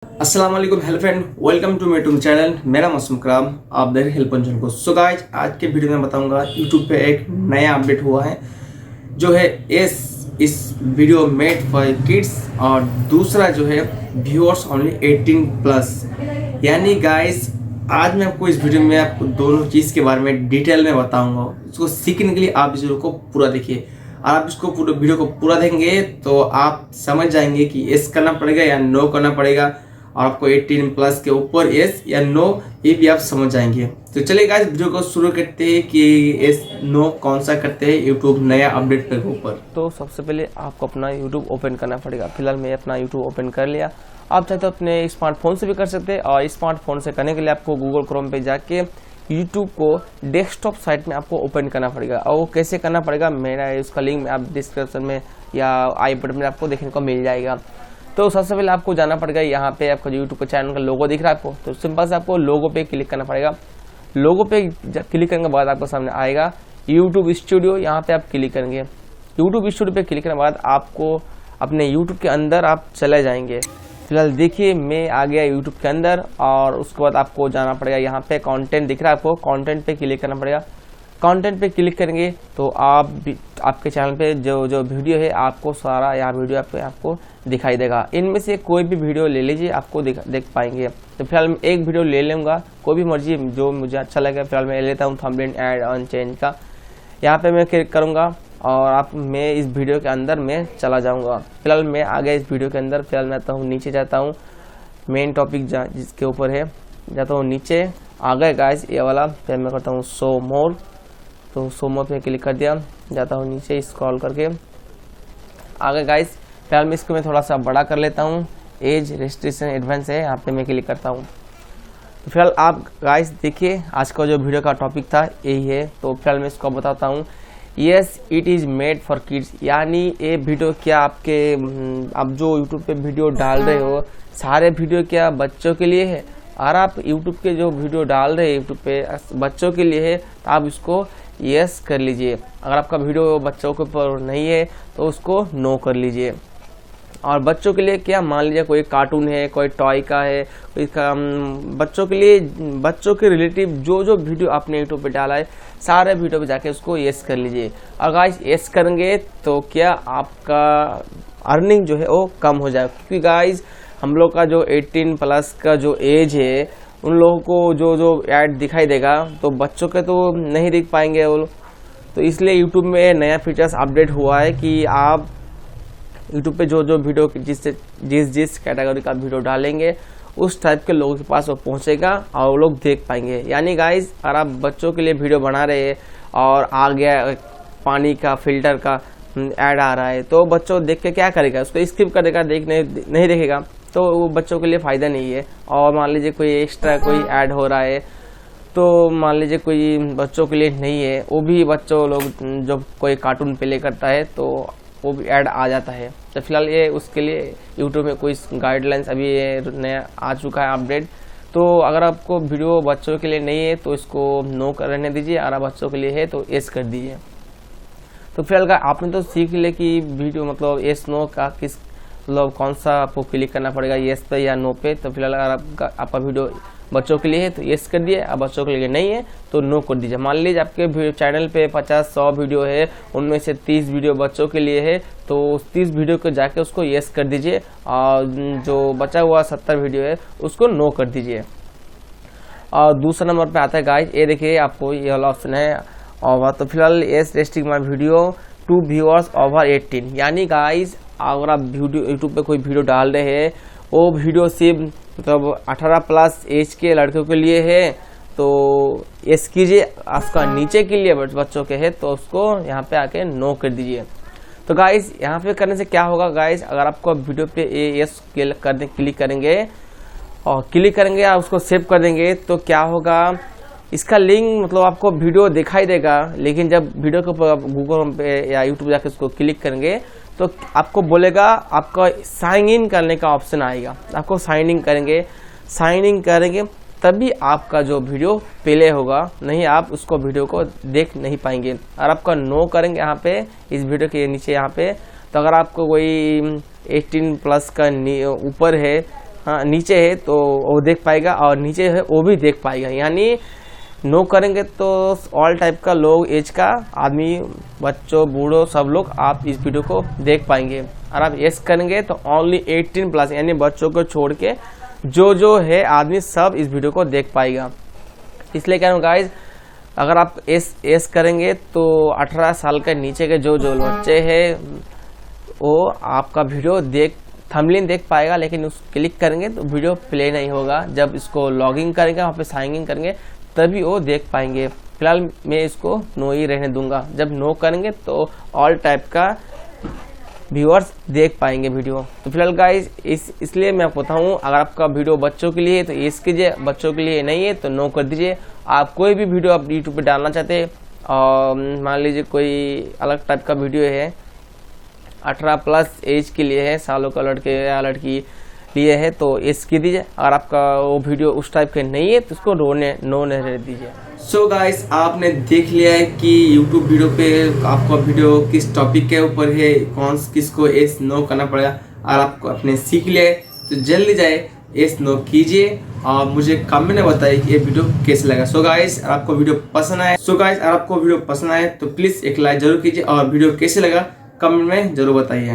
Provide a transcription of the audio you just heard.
अस्सलाम वालेकुम hello friend, welcome to my YouTube channel. मेरा मौसम कराम, आप देख रहे हेल्प पंचन को। सो गाइज, आज के वीडियो में बताऊंगा यूट्यूब पे एक नया अपडेट हुआ है जो है इस वीडियो मेड फॉर किड्स, और दूसरा जो है व्यूअर्स ओनली 18+। यानी गाइज, आज मैं आपको इस वीडियो में आपको दोनों चीज़ के बारे में डिटेल में बताऊंगा। इसको सीखने के लिए आप इस वीडियो को पूरा देखिए, और आप इसको पूरे वीडियो को पूरा देखेंगे तो आप समझ जाएंगे कि यस करना पड़ेगा या नो करना पड़ेगा, और आपको 18+ के ऊपर यस या नो ये भी आप समझ जाएंगे। तो चलिए गाइस, वीडियो को शुरू करते हैं कि यस नो कौन सा करते हैं यूट्यूब नया अपडेट के ऊपर। तो सबसे पहले आपको अपना यूट्यूब ओपन करना पड़ेगा। फिलहाल मैं अपना यूट्यूब ओपन कर लिया। आप चाहे तो अपने स्मार्टफोन से भी कर सकते हैं, और स्मार्टफोन से करने के लिए आपको गूगल क्रोम पे जाके यूट्यूब को डेस्कटॉप साइट में आपको ओपन करना पड़ेगा। और वो कैसे करना पड़ेगा, मेरा उसका लिंक आप डिस्क्रिप्शन में या आई बटन में आपको देखने को मिल जाएगा। तो सबसे पहले आपको जाना पड़ेगा, यहाँ पे आपका यूट्यूब का चैनल का लोगो दिख रहा है आपको, तो सिंपल से आपको लोगो पे क्लिक करना पड़ेगा। लोगो पे क्लिक करने के बाद आपको सामने आएगा यूट्यूब स्टूडियो, यहाँ पे आप क्लिक करेंगे। यूट्यूब स्टूडियो पे क्लिक करने के बाद आपको अपने यूट्यूब के अंदर आप चले जाएंगे। फिलहाल देखिए मैं आ गया यूट्यूब के अंदर, और उसके बाद आपको जाना पड़ेगा, यहाँ पे कंटेंट दिख रहा है आपको, कंटेंट पे क्लिक करना पड़ेगा। कंटेंट पे क्लिक करेंगे तो आपके चैनल पे जो वीडियो है आपको सारा यहाँ वीडियो पे आपको दिखाई देगा। इनमें से कोई भी वीडियो ले लीजिए, आपको देख पाएंगे। तो फिलहाल मैं एक वीडियो ले लूँगा, कोई भी मर्जी जो मुझे अच्छा लगे। फिलहाल मैं ले लेता हूँ थंबनेल ऐड ऑन चेंज का, यहाँ पे मैं क्लिक करूँगा, और मैं इस वीडियो के अंदर मैं चला जाऊँगा। फिलहाल मैं आ गया इस वीडियो के अंदर। फिलहाल मैं आता हूँ नीचे, जाता हूँ मेन टॉपिक जिसके ऊपर है, जाता हूँ नीचे। आ गए गाइस ये वाला। फिर मैं करता हूँ शो मोर, तो शो मोर पे क्लिक कर दिया। जाता हूँ नीचे स्क्रॉल करके, आ गए गाइस। फिलहाल मैं इसको थोड़ा सा बड़ा कर लेता हूँ, एज रेस्ट्रिक्शन एडवांस है, यहाँ पे मैं क्लिक करता हूँ। तो फिलहाल आप गाइस देखिए, आज का जो वीडियो का टॉपिक था यही है। तो फिलहाल मैं इसको बताता हूँ, yes it is made for kids. यानी ये वीडियो क्या आपके आप जो यूट्यूब पे वीडियो डाल रहे हो, सारे वीडियो क्या बच्चों के लिए है? और आप यूट्यूब के जो वीडियो डाल रहे हैं यूट्यूब पे बच्चों के लिए है, तो आप इसको यस कर लीजिए। अगर आपका वीडियो बच्चों के ऊपर नहीं है तो उसको नो कर लीजिए। और बच्चों के लिए क्या, मान लीजिए कोई कार्टून है, कोई टॉय का है, कोई बच्चों के लिए, बच्चों के रिलेटिव जो वीडियो आपने यूट्यूब पे डाला है, सारे वीडियो पे जाके उसको यस कर लीजिए। और गाइस यस करेंगे तो क्या आपका अर्निंग जो है वो कम हो जाएगा, क्योंकि गाइस हम लोग का जो 18+ का जो एज है, उन लोगों को जो ऐड दिखाई देगा, तो बच्चों के तो नहीं दिख पाएंगे वो। तो इसलिए यूट्यूब में नया फीचर्स अपडेट हुआ है कि आप यूट्यूब पे जो वीडियो जिस कैटेगरी का वीडियो डालेंगे, उस टाइप के लोगों के पास वो पहुंचेगा और वो लोग देख पाएंगे। यानी गाइस, अगर आप बच्चों के लिए वीडियो बना रहे हैं और आ गया पानी का फिल्टर का ऐड आ रहा है, तो बच्चों देख के क्या करेगा, उसको स्किप करेगा, नहीं देखेगा, तो वो बच्चों के लिए फ़ायदा नहीं है। और मान लीजिए कोई एक्स्ट्रा कोई ऐड हो रहा है, तो मान लीजिए कोई बच्चों के लिए नहीं है, वो भी बच्चों लोग जब कोई कार्टून प्ले करता है तो वो भी ऐड आ जाता है। तो फिलहाल ये उसके लिए यूट्यूब में कोई गाइडलाइंस अभी ये नया आ चुका है अपडेट। तो अगर आपको वीडियो बच्चों के लिए नहीं है तो इसको नो रहने दीजिए, अगर बच्चों के लिए है तो यस कर दीजिए। तो फिलहाल आपने तो सीख लिया कि वीडियो मतलब यस नो का किस मतलब कौन सा आपको क्लिक करना पड़ेगा, यस पे या नो पे। तो फिलहाल अगर आपका वीडियो बच्चों के लिए है तो यस कर दिए, अब बच्चों के लिए नहीं है तो नो कर दीजिए। मान लीजिए आपके चैनल पे 50-100 वीडियो है, उनमें से 30 वीडियो बच्चों के लिए है, तो उस 30 वीडियो को जाके उसको यस कर दीजिए, और जो बचा हुआ 70 वीडियो है उसको नो कर दीजिए। और दूसरा नंबर पे आता है गाइस, ये देखिए आपको ये वाला ऑप्शन है ओवर। तो फिलहाल yes restrict my video to viewers over 18। यानी गाइस, अगर आप यूट्यूब पे कोई वीडियो डाल रहे हैं, वो वीडियो सिर्फ मतलब 18+ एज के लड़कों के लिए है, तो यस कीजिए। आपका नीचे के लिए बच्चों के है तो उसको यहाँ पे आके नो कर दीजिए। तो गाइस यहाँ पे करने से क्या होगा गाइस, अगर आपको वीडियो पे यस क्लिक करेंगे और क्लिक करेंगे आप उसको सेव कर देंगे, तो क्या होगा, इसका लिंक मतलब आपको वीडियो दिखाई देगा, लेकिन जब वीडियो के ऊपर गूगल पे या यूट्यूब जाके उसको क्लिक करेंगे तो आपको बोलेगा, आपका साइन इन करने का ऑप्शन आएगा, आपको साइन इन करेंगे तभी आपका जो वीडियो प्ले होगा, नहीं आप उसको वीडियो को देख नहीं पाएंगे। और आपका नो करेंगे यहाँ पे इस वीडियो के नीचे यहाँ पे, तो अगर आपको कोई 18+ का ऊपर है हाँ नीचे है तो वो देख पाएगा, और नीचे है वो भी देख पाएगा। यानी नो करेंगे तो ऑल टाइप का लोग, एज का आदमी, बच्चों, बूढ़ों, सब लोग आप इस वीडियो को देख पाएंगे। और आप यस करेंगे तो ओनली 18+ यानी बच्चों को छोड़ के जो है आदमी सब इस वीडियो को देख पाएगा। इसलिए कह रहा हूँ गाइज, अगर आप एस करेंगे तो 18 साल के नीचे के जो बच्चे हैं वो आपका वीडियो थंबनेल देख पाएगा, लेकिन उस क्लिक करेंगे तो वीडियो प्ले नहीं होगा। जब इसको लॉगिन करेंगे, वहाँ पे साइन इन करेंगे, तभी वो देख पाएंगे। फिलहाल मैं इसको नो ही रहने दूंगा। जब नो करेंगे तो ऑल टाइप का व्यूअर्स देख पाएंगे वीडियो। तो फिलहाल गाइज इसलिए मैं आपको बताऊँ, अगर आपका वीडियो बच्चों के लिए है तो यस कीजिए, बच्चों के लिए नहीं है तो नो कर दीजिए। आप कोई भी वीडियो आप यूट्यूब पे डालना चाहते हैं, और मान लीजिए कोई अलग टाइप का वीडियो है, 18+ एज के लिए है, सालों का लड़के या लड़की लिए है, तो यस की दीजिए। अगर आपका वो वीडियो उस टाइप के नहीं है तो उसको नो नहीं दीजिए। सो गाइस, आपने देख लिया है कि YouTube वीडियो पे आपका वीडियो किस टॉपिक के ऊपर है, किसको एस नो करना पड़ेगा। और आपको अपने सीख लिया है तो जल्दी जाए एस नो कीजिए, और मुझे कमेंट में बताइए कि ये वीडियो कैसे लगा। सो गाइस, आपको वीडियो पसंद आए तो प्लीज एक लाइक जरूर कीजिए, और वीडियो कैसे लगा कमेंट में जरूर बताइए।